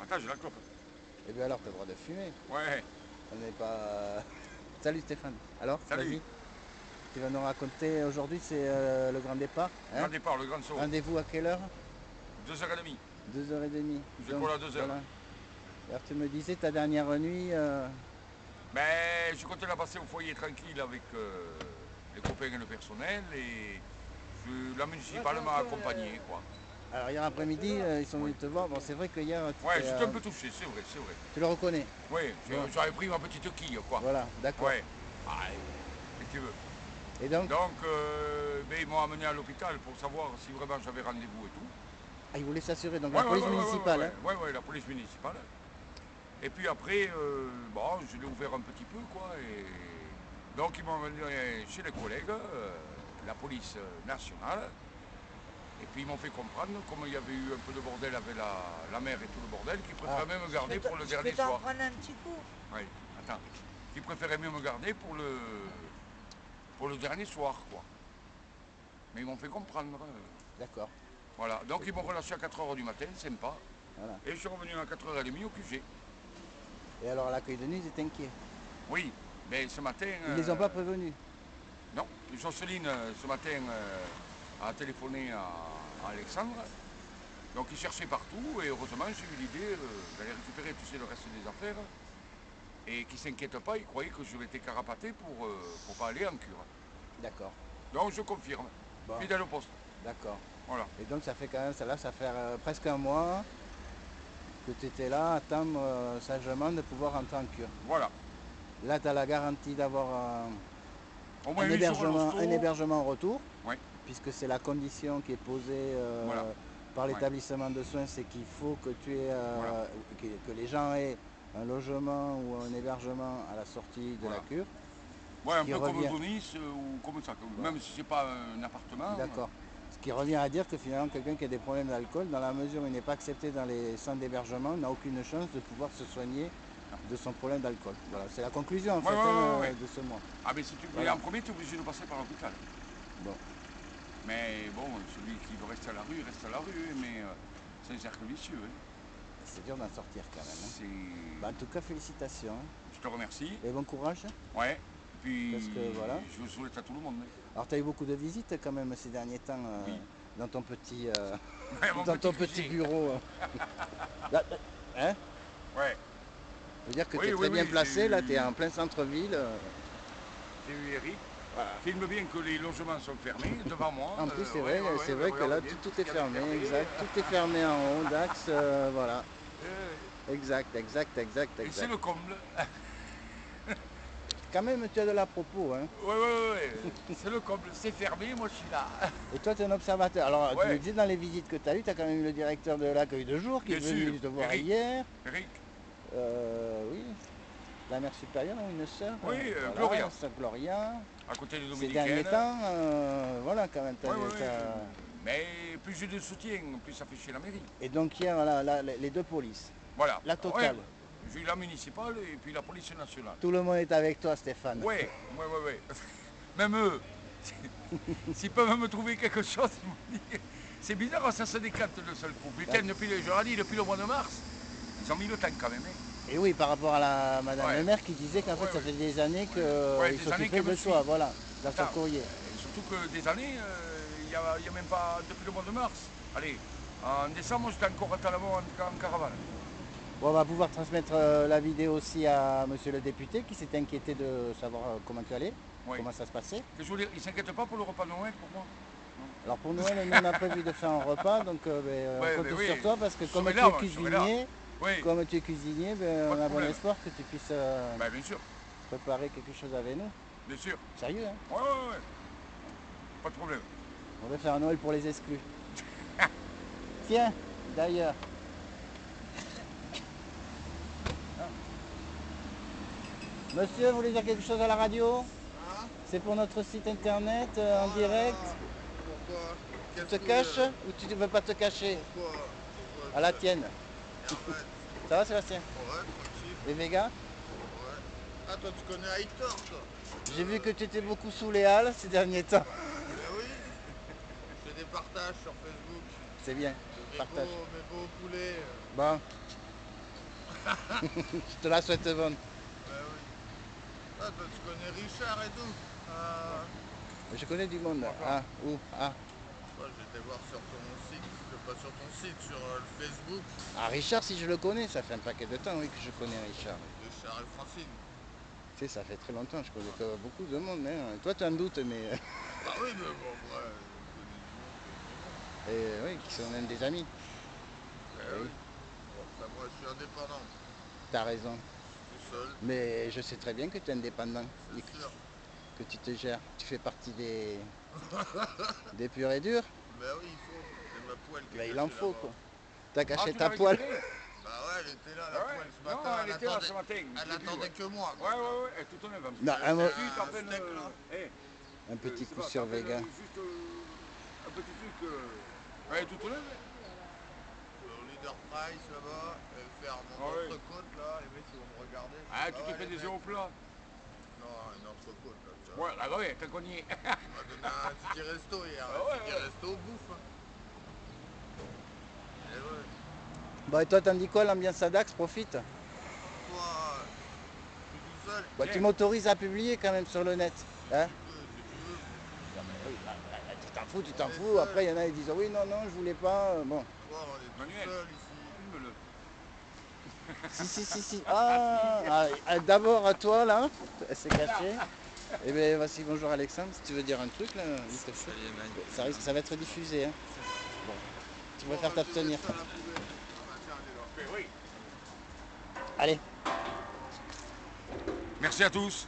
partage la clope. Et bien alors, tu as le droit de fumer. Ouais. On n'est pas... Salut Stéphane. Alors, Salut. vas-y. Tu vas nous raconter, aujourd'hui c'est le grand départ. Hein, Grand départ, le grand saut. rendez-vous à quelle heure? 2h30. 2h30. Je cours à 2h. Voilà. Alors tu me disais ta dernière nuit... Ben, je comptais la passer au foyer tranquille avec les copains et le personnel et la municipale m'a accompagné, quoi. Alors hier après-midi, ils sont venus te voir. Bon, c'est vrai que hier... Ouais, j'étais un peu touché, c'est vrai, c'est vrai. Tu le reconnais? Oui, Bon. j'avais pris ma petite quille, quoi. Voilà, d'accord. Ouais. Ah, si tu veux. Et donc Ben, ils m'ont amené à l'hôpital pour savoir si vraiment j'avais rendez-vous et tout. Ah, ils voulaient s'assurer, donc Ouais, la police municipale. Hein. ouais, la police municipale. Et puis après, bon, je l'ai ouvert un petit peu, quoi. Et donc ils m'ont amené chez les collègues, la police nationale. Et puis ils m'ont fait comprendre, comme il y avait eu un peu de bordel avec la mer et tout le bordel, qu'ils préféraient même me garder pour le dernier soir. Je peux t'en prendre un petit coup. Oui, attends. Qu'ils préféraient mieux me garder pour le dernier soir, quoi. Mais ils m'ont fait comprendre. D'accord. Voilà, donc ils m'ont relâché à 4h du matin, sympa. Voilà. Et je suis revenu à 4h30 au QG. Et alors à l'accueil de nuit, ils étaient inquiets. Oui, mais ce matin... Ils les ont pas prévenus. Non, Jocelyne, ce matin, a téléphoné à Alexandre. Donc il cherchait partout et heureusement j'ai eu l'idée d'aller récupérer, tu sais, le reste des affaires. Et qui ne s'inquiète pas, il croyait que je m'étais carapaté pour pas aller en cure. D'accord. Donc je confirme, Bon. fidèle au poste. D'accord. Voilà. Et donc ça fait quand même, ça fait presque un mois que tu étais là à attendre sagement de pouvoir rentrer en cure. Voilà. Là, tu as la garantie d'avoir Au moins un 8 jours hébergement, l'hosto. un hébergement en retour, Oui. puisque c'est la condition qui est posée Voilà. par l'établissement de soins, c'est qu'il faut que tu aies, Voilà. que les gens aient un logement ou un hébergement à la sortie de Voilà. la cure. Ouais, un qui peu revient- comme Nice ou comme ça, même si c'est pas un appartement. D'accord. Ce qui revient à dire que finalement, quelqu'un qui a des problèmes d'alcool, dans la mesure où il n'est pas accepté dans les centres d'hébergement, n'a aucune chance de pouvoir se soigner de son problème d'alcool. Voilà, c'est la conclusion en fait ouais. de ce mois. Ah mais si tu veux Voilà. en premier, tu es obligé de passer par l'hôpital. Bon. Mais bon, celui qui veut rester à la rue, reste à la rue, mais c'est un cercle vicieux. Hein. C'est dur d'en sortir quand même. Hein. C'est... Bah, en tout cas, félicitations. Je te remercie. Et bon courage. Ouais. Puis Parce que, voilà. je le souhaite à tout le monde. Hein. Alors, tu as eu beaucoup de visites quand même ces derniers temps Oui. dans ton petit, Ouais, mon dans ton petit petit bureau. Là, hein? Ouais. Je veux dire que Oui, tu es oui, très bien oui, placé, j'ai là, eu- tu es en plein centre-ville. J'ai eu Eric. Voilà. Filme bien que les logements sont fermés devant moi. En plus, c'est vrai, c'est vrai que là, regardez bien, tout est il y a fermé, des exact. Tout est fermé en haut, d'axe, voilà. Euh, Exact. Et c'est le comble. Quand même, tu as de la propos, hein. Ouais. C'est le comble. C'est fermé, moi je suis là. Et toi, tu es un observateur. Alors, tu Ouais. me disais dans les visites que tu as eues, tu as quand même eu le directeur de l'accueil de jour qui est Bien venu sûr, te voir Eric. hier. Eric, Oui, la mère supérieure ou une sœur. Oui, voilà, Gloria. sœur Gloria. à côté des Ces derniers Dominicaines. temps, voilà, quand même. Ouais. Mais plus j'ai de soutien, plus ça fait chier la mairie. Et donc, hier, voilà, là, les deux polices. Voilà. La totale. Ouais, j'ai eu la municipale et puis la police nationale. Tout le monde est avec toi, Stéphane. Ouais. Même eux, s'ils peuvent me trouver quelque chose, ils m'ont dit. C'est bizarre, ça se décante le seul coup. Putain, je leur ai dit, depuis le mois de mars, ils ont mis le temps quand même. Hein. Et oui, par rapport à la madame Ouais. le maire qui disait qu'en fait, Ouais, ça ouais. fait des années qu'il Ouais, des années s'occupait qu'elle me de toi, suit. voilà, dans son Attends. courrier. Et surtout que des années, il y a même pas, depuis le mois de mars. Allez, en décembre, j'étais encore à Talamont en caravane. Bon, on va pouvoir transmettre la vidéo aussi à monsieur le député qui s'est inquiété de savoir comment tu allais, Oui. comment ça se passait. Que je voulais, ils ne s'inquiètent pas pour le repas de Noël pour moi. Alors pour Noël, nous on a prévu de faire un repas, donc Ouais, on compte mais oui. sur toi parce que comme Sauver tu es l'arbre, cuisinier, Oui, on de a bon problème. espoir que tu puisses bah, bien sûr, préparer quelque chose avec nous. bien sûr. Sérieux, hein? Ouais. Pas de problème. On va faire un Noël pour les exclus. Tiens, d'ailleurs. Monsieur, vous voulez dire quelque chose à la radio? Hein? C'est pour notre site internet en direct. Pourquoi? Tu te caches ou tu ne veux pas te cacher? Pourquoi? À la tienne. Arrête. Ça va Sébastien? Ouais, tranquille. Les mégas? Ouais. Ah, toi, tu connais Hector, toi? J'ai vu que tu étais beaucoup sous les halles ces derniers temps. Eh oui. Je fais des partages sur Facebook. C'est bien, Mes partage. beaux poulets. Bon, Je te la souhaite bonne. Ben oui. Ah, toi, tu connais Richard et tout. Je connais du monde. Ah, où? Ah. Moi, j'étais voir sur ton site, pas sur ton site, sur le Facebook, Ah, Richard, si je le connais, ça fait un paquet de temps, oui, que je connais Richard. Richard et Francine. Tu sais, ça fait très longtemps, je connais pas beaucoup de monde. Hein. Toi, tu en doutes, mais Ah oui, mais bon, ouais, je connais du monde, oui, qui sont même des amis. Ben Oui. oui. Bon, enfin, moi, je suis indépendant, T'as raison. tout seul, Mais je sais très bien que tu es indépendant, et c'est sûr. que tu te gères. Tu fais partie des purs et durs. Ben oui, il faut. C'est ma poêle qui est Ben, il cachée en faut, là-bas. quoi. T'as Ah, caché tu ta l'as poêle. récupéré? Bah ouais, elle était là, la Ah ouais. poêle, ce Non, matin. elle était là ce matin. Elle attendait que moi. Ouais, ouais, ouais, elle est toute neuve. Non, Elle un, fait Juste à un peine. steak, là. un petit c'est coup pas, sur à peine, Vega. Juste un petit truc. Elle est toute neuve. Au Leader Price là-bas, elle fait mon Ah ouais. entrecôte là, les mecs ils vont me regarder. Ah, tu ouais, t'es fait les des mecs. œufs au plat. Non, une entrecôte là, tu vois. Ouais, ah ouais, tant qu'on y est. On m'a donné un ticket resto hier, Ah ouais, un ticket ouais. resto bouffe. Hein. Et ouais, Bon, et toi, t'en dis quoi, l'ambiance à Dax? Profite. toi, je suis tout seul. Bah, tu m'autorises à publier quand même sur le net. Hein? Si tu Tu t'en fous, tu On t'en est fous. seul. Après, il y en a qui disent oui, non, non, je voulais pas. Bon. Toi, on est Manuel. tout seul ici. Filme-le. Si. D'abord à toi, là. C'est caché. Eh bien, voici, bonjour Alexandre. Si tu veux dire un truc, là, vite fait. Salut Emmanuel. Ça va être diffusé. Hein. Bon. Tu Bon, préfères bah, je t'abstenir. laisse ça à la poubelle. Ah bah tiens, elle est là. Mais oui. Allez. Merci à tous.